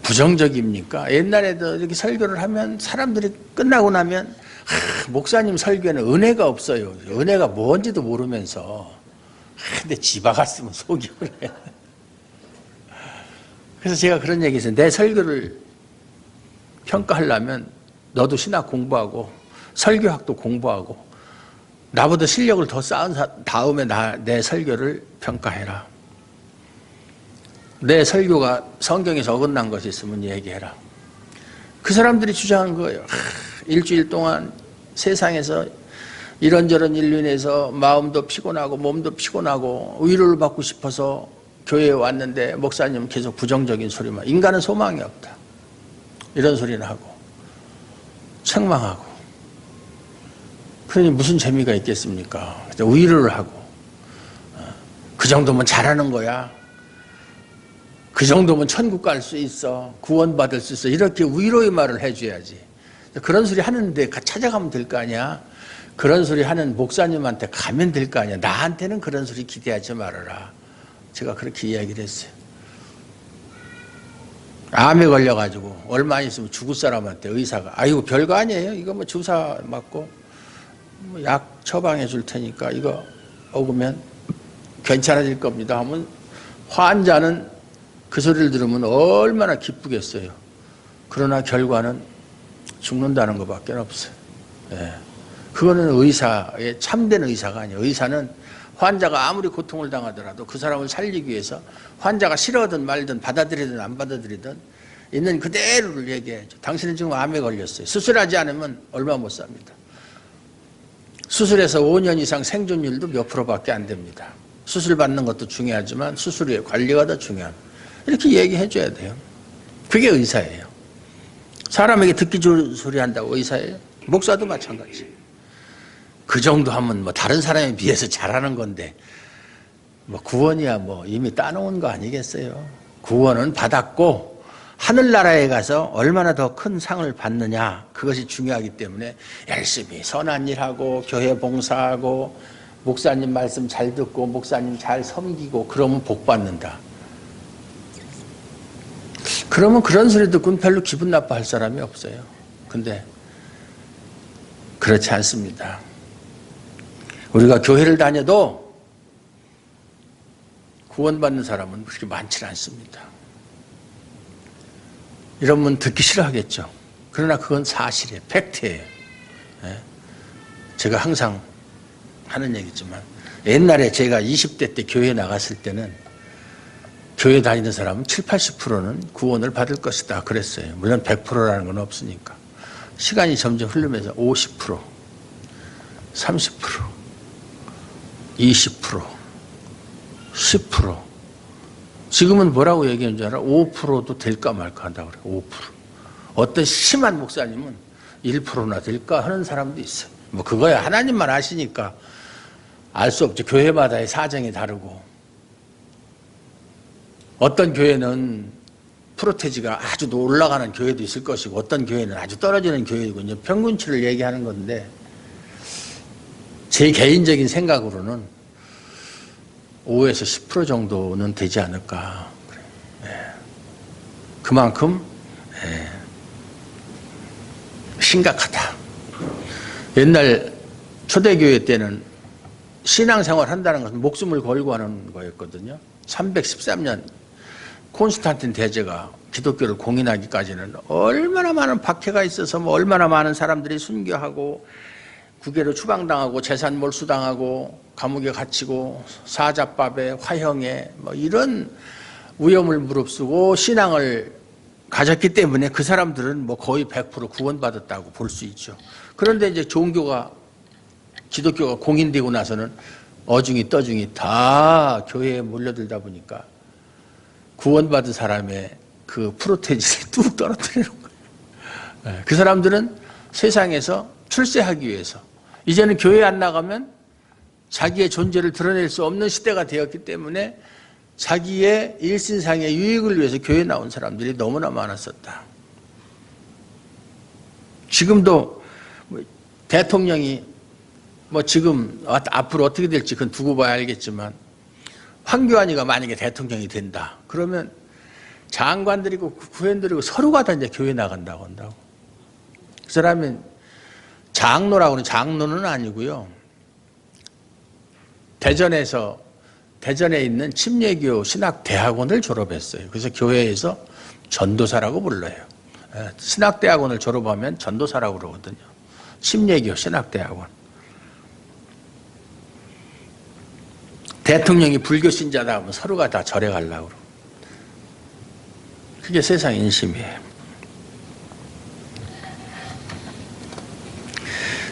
부정적입니까? 옛날에도 이렇게 설교를 하면 사람들이 끝나고 나면 목사님 설교에는 은혜가 없어요. 은혜가 뭔지도 모르면서 근데 지바 갔으면 속이 그래. 그래서 제가 그런 얘기 했어요. 내 설교를 평가하려면 너도 신학 공부하고 설교학도 공부하고 나보다 실력을 더 쌓은 다음에 내 설교를 평가해라. 내 설교가 성경에서 어긋난 것이 있으면 얘기해라. 그 사람들이 주장한 거예요. 일주일 동안 세상에서 이런저런 일로 인해서 마음도 피곤하고 몸도 피곤하고 위로를 받고 싶어서 교회에 왔는데 목사님은 계속 부정적인 소리만, 인간은 소망이 없다 이런 소리는 하고 책망하고, 그러니 무슨 재미가 있겠습니까? 위로를 하고 그 정도면 잘하는 거야, 그 정도면 천국 갈 수 있어, 구원받을 수 있어, 이렇게 위로의 말을 해줘야지. 그런 소리 하는데 찾아가면 될 거 아니야. 그런 소리 하는 목사님한테 가면 될 거 아니야. 나한테는 그런 소리 기대하지 말아라. 제가 그렇게 이야기를 했어요. 암에 걸려가지고 얼마 있으면 죽을 사람한테 의사가 이거 별거 아니에요, 이거 뭐 주사 맞고 뭐 약 처방해 줄 테니까 이거 먹으면 괜찮아질 겁니다 하면 환자는 그 소리를 들으면 얼마나 기쁘겠어요. 그러나 결과는 죽는다는 것밖에 없어요. 예. 그거는 의사의 참된 의사가 아니에요. 의사는 환자가 아무리 고통을 당하더라도 그 사람을 살리기 위해서 환자가 싫어하든 말든 받아들이든 안 받아들이든 있는 그대로를 얘기해야죠. 당신은 지금 암에 걸렸어요. 수술하지 않으면 얼마 못 삽니다. 수술해서 5년 이상 생존율도 몇 프로밖에 안 됩니다. 수술 받는 것도 중요하지만 수술 후에 관리가 더 중요합니다. 이렇게 얘기해 줘야 돼요. 그게 의사예요. 사람에게 듣기 좋은 소리 한다고 의사예요? 목사도 마찬가지. 그 정도 하면 뭐 다른 사람에 비해서 잘하는 건데 뭐 구원이야 뭐 이미 따놓은 거 아니겠어요? 구원은 받았고 하늘나라에 가서 얼마나 더 큰 상을 받느냐, 그것이 중요하기 때문에 열심히 선한 일하고 교회 봉사하고 목사님 말씀 잘 듣고 목사님 잘 섬기고 그러면 복 받는다. 그러면 그런 소리 듣고는 별로 기분 나빠할 사람이 없어요. 근데 그렇지 않습니다. 우리가 교회를 다녀도 구원받는 사람은 그렇게 많지 않습니다. 이러면 듣기 싫어하겠죠. 그러나 그건 사실이에요. 팩트예요. 제가 항상 하는 얘기지만 옛날에 제가 20대 때 교회 나갔을 때는 교회 다니는 사람은 70, 80%는 구원을 받을 것이다 그랬어요. 물론 100%라는 건 없으니까. 시간이 점점 흐르면서 50%, 30%, 20%, 10%. 지금은 뭐라고 얘기하는 줄 알아? 5%도 될까 말까 한다고 그래요. 5%. 어떤 심한 목사님은 1%나 될까 하는 사람도 있어요. 뭐 그거야 하나님만 아시니까 알 수 없죠. 교회마다의 사정이 다르고. 어떤 교회는 프로테지가 아주 올라가는 교회도 있을 것이고 어떤 교회는 아주 떨어지는 교회이고 이제 평균치를 얘기하는 건데 제 개인적인 생각으로는 5에서 10% 정도는 되지 않을까. 그만큼 심각하다. 옛날 초대교회 때는 신앙생활 한다는 것은 목숨을 걸고 하는 거였거든요. 313년 콘스탄틴 대제가 기독교를 공인하기까지는 얼마나 많은 박해가 있어서 뭐 얼마나 많은 사람들이 순교하고 국외로 추방당하고 재산 몰수당하고 감옥에 갇히고 사자밥에 화형에 뭐 이런 위험을 무릅쓰고 신앙을 가졌기 때문에 그 사람들은 뭐 거의 100% 구원받았다고 볼 수 있죠. 그런데 이제 종교가 기독교가 공인되고 나서는 어중이 떠중이 다 교회에 몰려들다 보니까 구원받은 사람의 그 프로테지를 뚝 떨어뜨리는 거예요. 그 사람들은 세상에서 출세하기 위해서 이제는 교회 안 나가면 자기의 존재를 드러낼 수 없는 시대가 되었기 때문에 자기의 일신상의 유익을 위해서 교회에 나온 사람들이 너무나 많았었다. 지금도 대통령이 뭐 지금 앞으로 어떻게 될지 그건 두고 봐야 알겠지만 황교안이가 만약에 대통령이 된다. 그러면 장관들이고 구현들이고 서로가 다 이제 교회 나간다고 한다고. 그 사람은 장로라고 하는 장로는 아니고요. 대전에 있는 침례교 신학대학원을 졸업했어요. 그래서 교회에서 전도사라고 불러요. 신학대학원을 졸업하면 전도사라고 그러거든요. 침례교 신학대학원. 대통령이 불교 신자다 하면 서로가 다 절에 가려고 그러고. 그게 세상 인심이에요.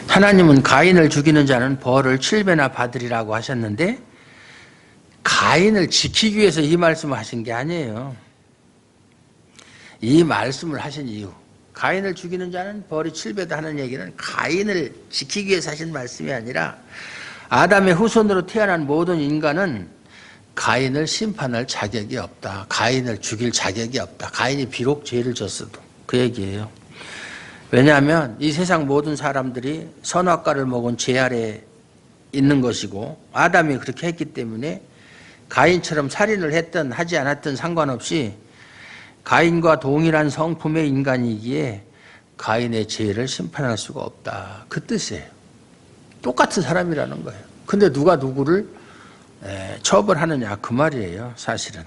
하나님은 가인을 죽이는 자는 벌을 7배나 받으리라고 하셨는데 가인을 지키기 위해서 이 말씀을 하신 게 아니에요. 이 말씀을 하신 이유, 가인을 죽이는 자는 벌이 7배다 하는 얘기는 가인을 지키기 위해서 하신 말씀이 아니라 아담의 후손으로 태어난 모든 인간은 가인을 심판할 자격이 없다. 가인을 죽일 자격이 없다. 가인이 비록 죄를 졌어도 그 얘기예요. 왜냐하면 이 세상 모든 사람들이 선악과를 먹은 죄 아래 있는 것이고 아담이 그렇게 했기 때문에 가인처럼 살인을 했든 하지 않았든 상관없이 가인과 동일한 성품의 인간이기에 가인의 죄를 심판할 수가 없다. 그 뜻이에요. 똑같은 사람이라는 거예요. 근데 누가 누구를 처벌하느냐 그 말이에요. 사실은.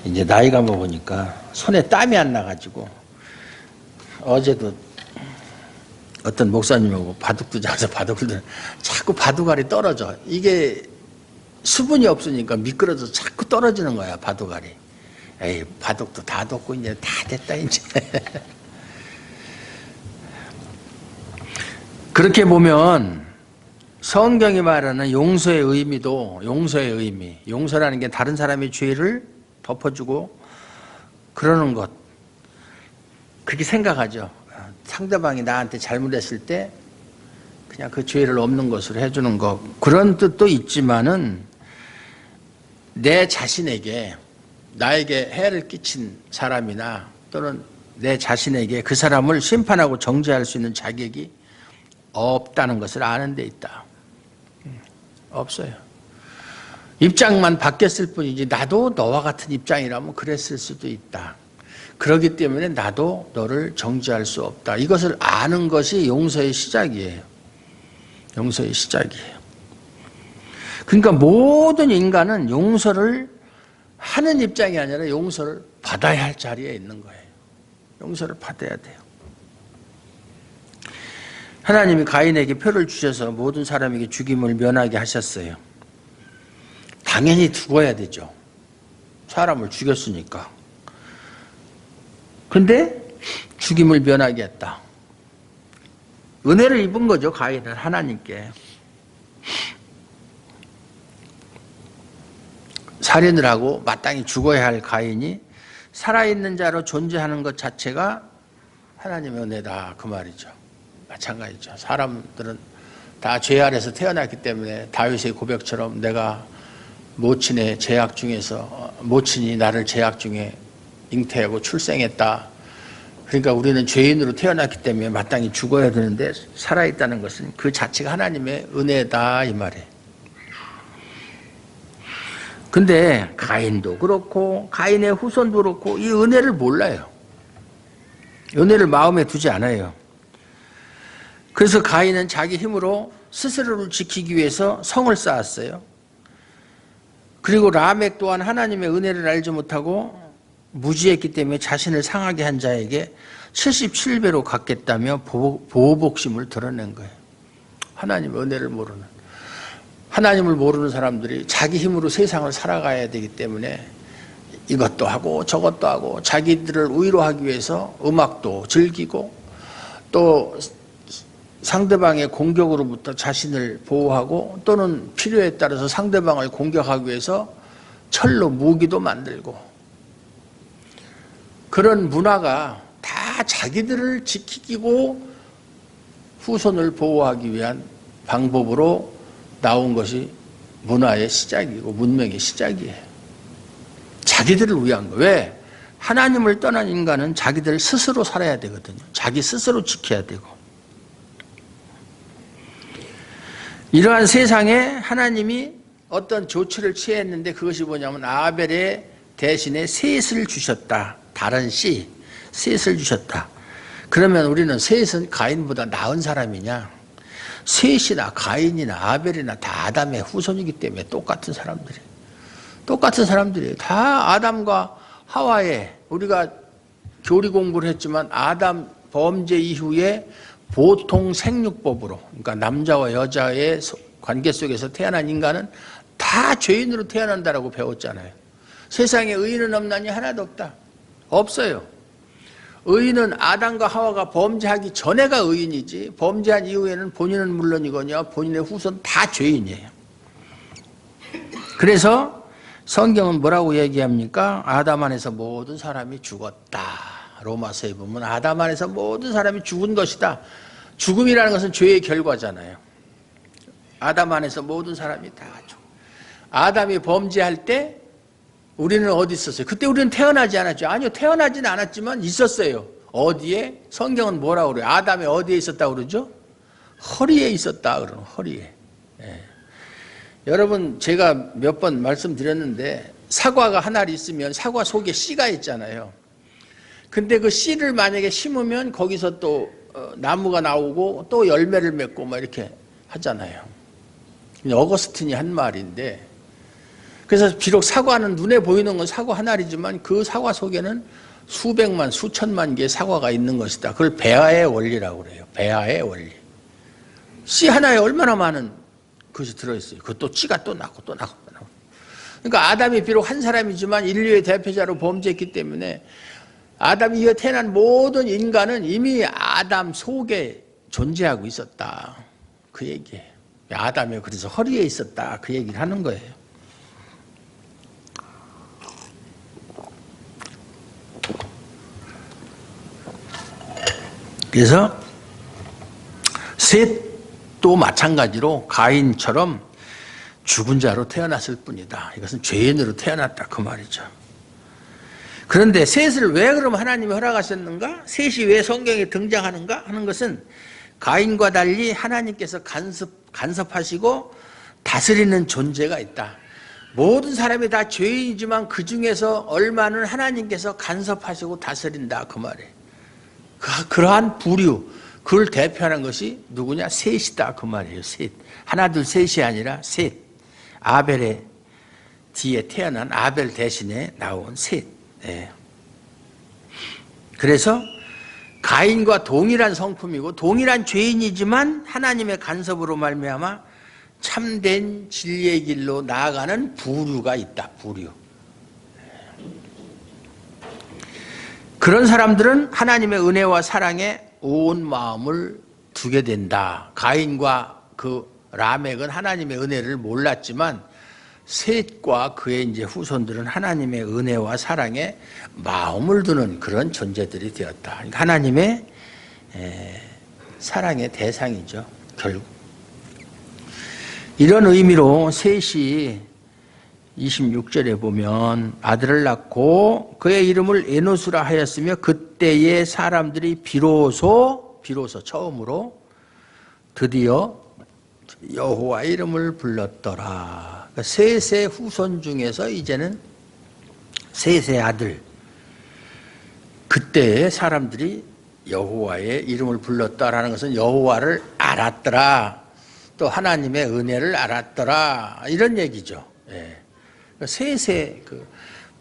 이제 나이가 먹으니까 손에 땀이 안 나가지고 어제도 어떤 목사님하고 바둑 두자서 바둑을 두는데 자꾸 바둑알이 떨어져. 이게 수분이 없으니까 미끄러져서 자꾸 떨어지는 거야 바둑알이. 에이 바둑도 다 뒀고 이제 다 됐다 이제. 그렇게 보면 성경이 말하는 용서의 의미도 용서의 의미, 용서라는 게 다른 사람의 죄를 덮어주고 그러는 것, 그렇게 생각하죠. 상대방이 나한테 잘못했을 때 그냥 그 죄를 없는 것으로 해주는 것, 그런 뜻도 있지만은 내 자신에게 나에게 해를 끼친 사람이나 또는 내 자신에게 그 사람을 심판하고 정죄할 수 있는 자격이 없다는 것을 아는 데 있다. 없어요. 입장만 바뀌었을 뿐이지 나도 너와 같은 입장이라면 그랬을 수도 있다. 그렇기 때문에 나도 너를 정죄할 수 없다. 이것을 아는 것이 용서의 시작이에요. 용서의 시작이에요. 그러니까 모든 인간은 용서를 하는 입장이 아니라 용서를 받아야 할 자리에 있는 거예요. 용서를 받아야 돼요. 하나님이 가인에게 표를 주셔서 모든 사람에게 죽임을 면하게 하셨어요. 당연히 죽어야 되죠. 사람을 죽였으니까. 근데 죽임을 면하게 했다. 은혜를 입은 거죠, 가인은 하나님께. 살인을 하고 마땅히 죽어야 할 가인이 살아있는 자로 존재하는 것 자체가 하나님의 은혜다, 그 말이죠. 마찬가지죠. 사람들은 다 죄 아래서 태어났기 때문에 다윗의 고백처럼 내가 모친의 죄악 중에서 모친이 나를 죄악 중에 잉태하고 출생했다. 그러니까 우리는 죄인으로 태어났기 때문에 마땅히 죽어야 되는데 살아있다는 것은 그 자체가 하나님의 은혜다, 이 말이에요. 근데 가인도 그렇고 가인의 후손도 그렇고 이 은혜를 몰라요. 은혜를 마음에 두지 않아요. 그래서 가인은 자기 힘으로 스스로를 지키기 위해서 성을 쌓았어요. 그리고 라멕 또한 하나님의 은혜를 알지 못하고 무지했기 때문에 자신을 상하게 한 자에게 77배로 갚겠다며 보복심을 드러낸 거예요. 하나님의 은혜를 모르는, 하나님을 모르는 사람들이 자기 힘으로 세상을 살아가야 되기 때문에 이것도 하고 저것도 하고 자기들을 위로하기 위해서 음악도 즐기고 또 상대방의 공격으로부터 자신을 보호하고 또는 필요에 따라서 상대방을 공격하기 위해서 철로 무기도 만들고, 그런 문화가 다 자기들을 지키고 후손을 보호하기 위한 방법으로 나온 것이 문화의 시작이고 문명의 시작이에요. 자기들을 위한 거. 왜? 하나님을 떠난 인간은 자기들 스스로 살아야 되거든요. 자기 스스로 지켜야 되고. 이러한 세상에 하나님이 어떤 조치를 취했는데 그것이 뭐냐면 아벨의 대신에 셋을 주셨다. 다른 씨, 셋을 주셨다. 그러면 우리는 셋은 가인보다 나은 사람이냐? 셋이나 가인이나 아벨이나 다 아담의 후손이기 때문에 똑같은 사람들이에요. 똑같은 사람들이에요. 다 아담과 하와의, 우리가 교리 공부를 했지만 아담 범죄 이후에 보통 생육법으로, 그러니까 남자와 여자의 관계 속에서 태어난 인간은 다 죄인으로 태어난다라고 배웠잖아요. 세상에 의인은 없나니 하나도 없다. 없어요. 의인은 아담과 하와가 범죄하기 전에가 의인이지 범죄한 이후에는 본인은 물론이거니와 본인의 후손 다 죄인이에요. 그래서 성경은 뭐라고 얘기합니까? 아담 안에서 모든 사람이 죽었다. 로마서에 보면 아담 안에서 모든 사람이 죽은 것이다. 죽음이라는 것은 죄의 결과잖아요. 아담 안에서 모든 사람이 다 죽어. 아담이 범죄할 때 우리는 어디 있었어요? 그때 우리는 태어나지 않았죠. 아니요, 태어나지는 않았지만 있었어요. 어디에? 성경은 뭐라고 그래요? 아담이 어디에 있었다고 그러죠? 허리에 있었다 그러는, 허리에. 예. 여러분, 제가 몇 번 말씀드렸는데 사과가 하나 있으면 사과 속에 씨가 있잖아요. 근데 그 씨를 만약에 심으면 거기서 또 나무가 나오고 또 열매를 맺고 뭐 이렇게 하잖아요. 어거스틴이 한 말인데, 그래서 비록 사과는 눈에 보이는 건 사과 한 알이지만 그 사과 속에는 수백만, 수천만 개의 사과가 있는 것이다. 그걸 배아의 원리라고 그래요. 배아의 원리. 씨 하나에 얼마나 많은 것이 들어있어요. 그것도 씨가 또 나고 또 나고 또 나고. 그러니까 아담이 비록 한 사람이지만 인류의 대표자로 범죄했기 때문에 아담이 이어 태어난 모든 인간은 이미 아담 속에 존재하고 있었다. 그 얘기예요. 아담이 그래서 허리에 있었다. 그 얘기를 하는 거예요. 그래서 셋도 마찬가지로 가인처럼 죽은 자로 태어났을 뿐이다. 이것은 죄인으로 태어났다 그 말이죠. 그런데 셋을 왜 그럼 하나님이 허락하셨는가? 셋이 왜 성경에 등장하는가 하는 것은 가인과 달리 하나님께서 간섭하시고 다스리는 존재가 있다. 모든 사람이 다 죄인이지만 그 중에서 얼마는 하나님께서 간섭하시고 다스린다 그 말이에요. 그러한 부류, 그걸 대표하는 것이 누구냐? 셋이다 그 말이에요. 셋. 하나 둘 셋이 아니라 셋. 아벨의 뒤에 태어난 아벨 대신에 나온 셋. 네. 그래서 가인과 동일한 성품이고 동일한 죄인이지만 하나님의 간섭으로 말미암아 참된 진리의 길로 나아가는 부류가 있다. 부류. 그런 사람들은 하나님의 은혜와 사랑에 온 마음을 두게 된다. 가인과 그 라멕은 하나님의 은혜를 몰랐지만 셋과 그의 이제 후손들은 하나님의 은혜와 사랑에 마음을 두는 그런 존재들이 되었다. 그러니까 하나님의 사랑의 대상이죠. 결국 이런 의미로 셋이 26절에 보면 아들을 낳고 그의 이름을 에노스라 하였으며 그때의 사람들이 비로소 처음으로 드디어 여호와 이름을 불렀더라. 그러니까 셋의 후손 중에서 이제는 셋의 아들, 그때의 사람들이 여호와의 이름을 불렀다라는 것은 여호와를 알았더라, 또 하나님의 은혜를 알았더라, 이런 얘기죠. 예. 셋의 그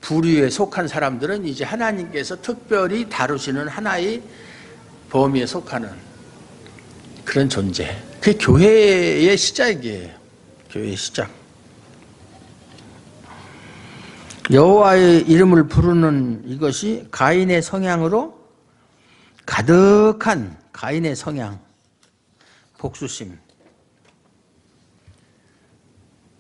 부류에 속한 사람들은 이제 하나님께서 특별히 다루시는 하나의 범위에 속하는 그런 존재. 그게 교회의 시작이에요. 교회의 시작. 여호와의 이름을 부르는 이것이 가인의 성향으로 가득한 가인의 성향, 복수심.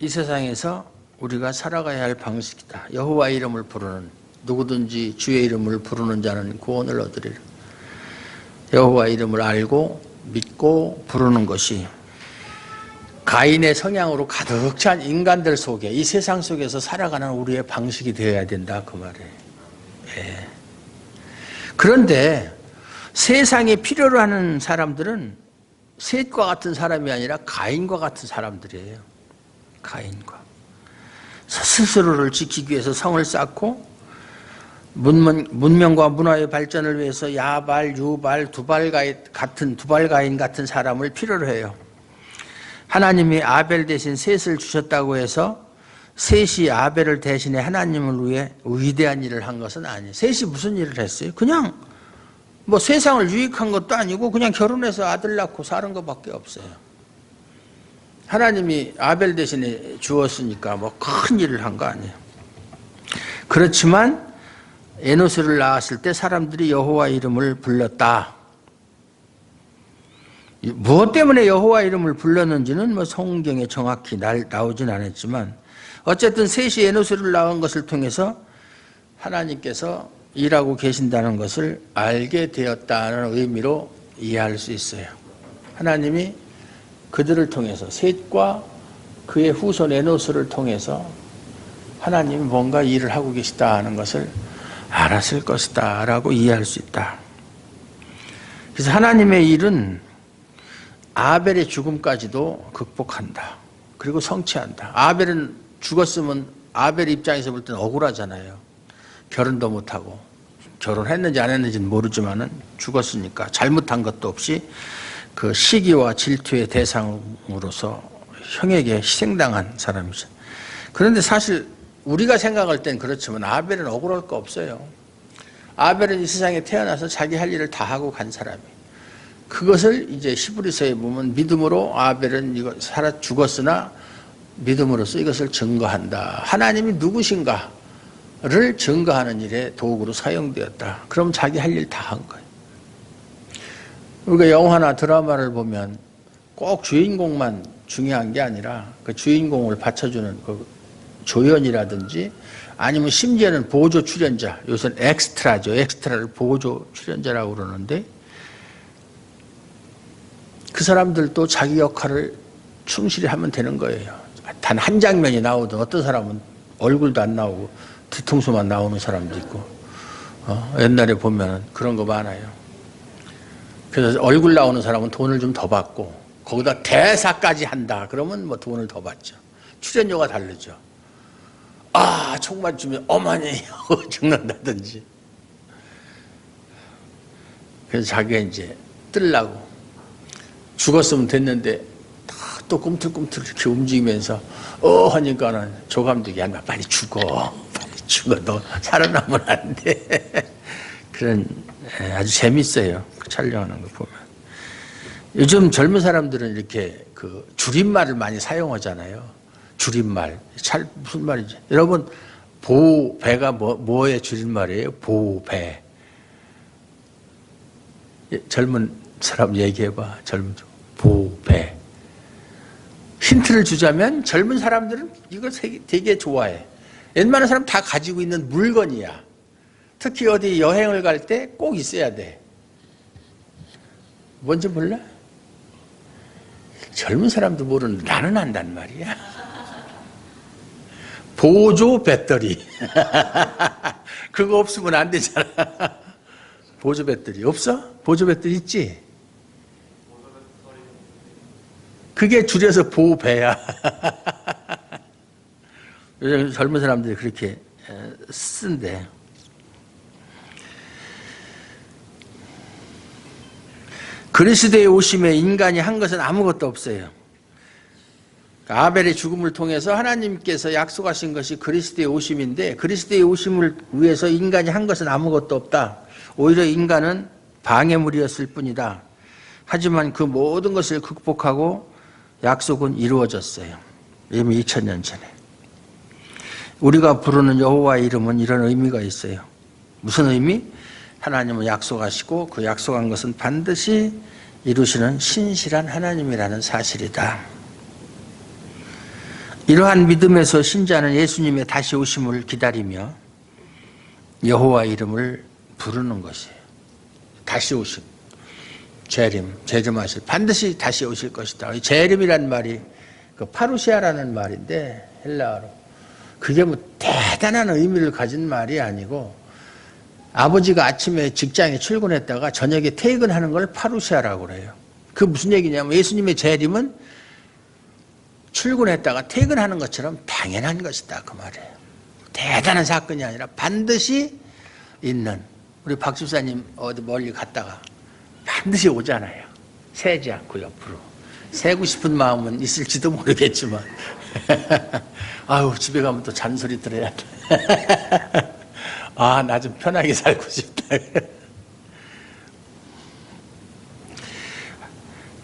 이 세상에서 우리가 살아가야 할 방식이다. 여호와의 이름을 부르는, 누구든지 주의 이름을 부르는 자는 구원을 얻으리라. 여호와의 이름을 알고 믿고 부르는 것이 가인의 성향으로 가득 찬 인간들 속에, 이 세상 속에서 살아가는 우리의 방식이 되어야 된다 그 말이에요. 예. 그런데 세상에 필요로 하는 사람들은 셋과 같은 사람이 아니라 가인과 같은 사람들이에요. 가인과. 스스로를 지키기 위해서 성을 쌓고 문명과 문화의 발전을 위해서 야발, 유발, 두발가인 같은 사람을 필요로 해요. 하나님이 아벨 대신 셋을 주셨다고 해서 셋이 아벨을 대신해 하나님을 위해 위대한 일을 한 것은 아니에요. 셋이 무슨 일을 했어요? 그냥 뭐 세상을 유익한 것도 아니고 그냥 결혼해서 아들 낳고 사는 것밖에 없어요. 하나님이 아벨 대신에 주었으니까 뭐 큰 일을 한 거 아니에요. 그렇지만 에노스를 낳았을 때 사람들이 여호와 이름을 불렀다. 무엇 때문에 여호와 이름을 불렀는지는 뭐 성경에 정확히 나오진 않았지만 어쨌든 셋이 에노스를 낳은 것을 통해서 하나님께서 일하고 계신다는 것을 알게 되었다는 의미로 이해할 수 있어요. 하나님이 그들을 통해서, 셋과 그의 후손 에노스를 통해서 하나님이 뭔가 일을 하고 계시다는 것을 알았을 것이다 라고 이해할 수 있다. 그래서 하나님의 일은 아벨의 죽음까지도 극복한다. 그리고 성취한다. 아벨은 죽었으면 아벨 입장에서 볼 때는 억울하잖아요. 결혼도 못하고, 결혼했는지 안 했는지는 모르지만은 죽었으니까 잘못한 것도 없이 그 시기와 질투의 대상으로서 형에게 희생당한 사람이죠. 그런데 사실 우리가 생각할 땐 그렇지만 아벨은 억울할 거 없어요. 아벨은 이 세상에 태어나서 자기 할 일을 다 하고 간 사람이에요. 그것을 이제 히브리서에 보면 믿음으로 아벨은 이거 죽었으나 믿음으로써 이것을 증거한다. 하나님이 누구신가를 증거하는 일에 도구로 사용되었다. 그럼 자기 할 일 다 한 거예요. 우리가 영화나 드라마를 보면 꼭 주인공만 중요한 게 아니라 그 주인공을 받쳐주는 그 조연이라든지 아니면 심지어는 보조 출연자, 요새는 엑스트라죠. 엑스트라를 보조 출연자라고 그러는데 그 사람들도 자기 역할을 충실히 하면 되는 거예요. 단 한 장면이 나오든 어떤 사람은 얼굴도 안 나오고 뒤통수만 나오는 사람도 있고, 옛날에 보면 그런 거 많아요. 그래서 얼굴 나오는 사람은 돈을 좀 더 받고 거기다 대사까지 한다 그러면 뭐 돈을 더 받죠. 출연료가 다르죠. 총 맞추면 어머니 하고 죽는다든지. 그래서 자기가 이제 뜰라고 죽었으면 됐는데 또 꿈틀꿈틀 이렇게 움직이면서 하니까는 조감독이 야 빨리 죽어, 빨리 죽어, 너 살아남으면 안 돼. 그런 아주 재밌어요. 촬영하는 거 보면. 요즘 젊은 사람들은 이렇게 그 줄임말을 많이 사용하잖아요. 줄임말. 무슨 말이지? 여러분, 보배가 뭐의 줄임말이에요? 보배. 젊은 사람 얘기해봐. 보배. 힌트를 주자면 젊은 사람들은 이걸 되게 좋아해. 웬만한 사람 다 가지고 있는 물건이야. 특히 어디 여행을 갈 때 꼭 있어야 돼. 뭔지 몰라? 젊은 사람도 모르는데 나는 안단 말이야. 보조 배터리. 그거 없으면 안 되잖아. 보조 배터리 없어? 보조 배터리 있지? 그게 줄여서 보배야. 요즘 젊은 사람들이 그렇게 쓴대. 그리스도의 오심에 인간이 한 것은 아무것도 없어요. 아벨의 죽음을 통해서 하나님께서 약속하신 것이 그리스도의 오심인데, 그리스도의 오심을 위해서 인간이 한 것은 아무것도 없다. 오히려 인간은 방해물이었을 뿐이다. 하지만 그 모든 것을 극복하고 약속은 이루어졌어요. 이미 2000년 전에. 우리가 부르는 여호와의 이름은 이런 의미가 있어요. 무슨 의미? 하나님은 약속하시고 그 약속한 것은 반드시 이루시는 신실한 하나님이라는 사실이다. 이러한 믿음에서 신자는 예수님의 다시 오심을 기다리며 여호와의 이름을 부르는 것이에요. 다시 오심. 재림하실, 반드시 다시 오실 것이다. 재림이란 말이 그 파루시아라는 말인데, 헬라어로. 그게 뭐 대단한 의미를 가진 말이 아니고, 아버지가 아침에 직장에 출근했다가 저녁에 퇴근하는 걸 파루시아라고 그래요. 그 무슨 얘기냐면 예수님의 재림은 출근했다가 퇴근하는 것처럼 당연한 것이다 그 말이에요. 대단한 사건이 아니라 반드시 있는. 우리 박 집사님 어디 멀리 갔다가 반드시 오잖아요. 새지 않고 옆으로. 새고 싶은 마음은 있을지도 모르겠지만 아유 집에 가면 또 잔소리 들어야 돼. 나 좀 편하게 살고 싶다.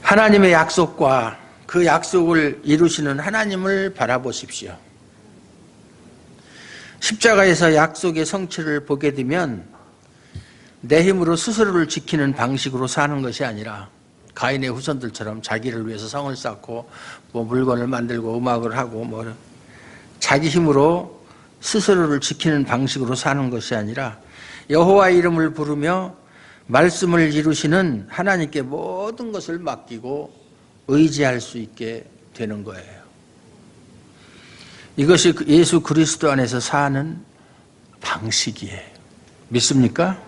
하나님의 약속과 그 약속을 이루시는 하나님을 바라보십시오. 십자가에서 약속의 성취를 보게 되면 내 힘으로 스스로를 지키는 방식으로 사는 것이 아니라 가인의 후손들처럼 자기를 위해서 성을 쌓고 뭐 물건을 만들고 음악을 하고 뭐 자기 힘으로 스스로를 지키는 방식으로 사는 것이 아니라 여호와의 이름을 부르며 말씀을 이루시는 하나님께 모든 것을 맡기고 의지할 수 있게 되는 거예요. 이것이 예수 그리스도 안에서 사는 방식이에요. 믿습니까?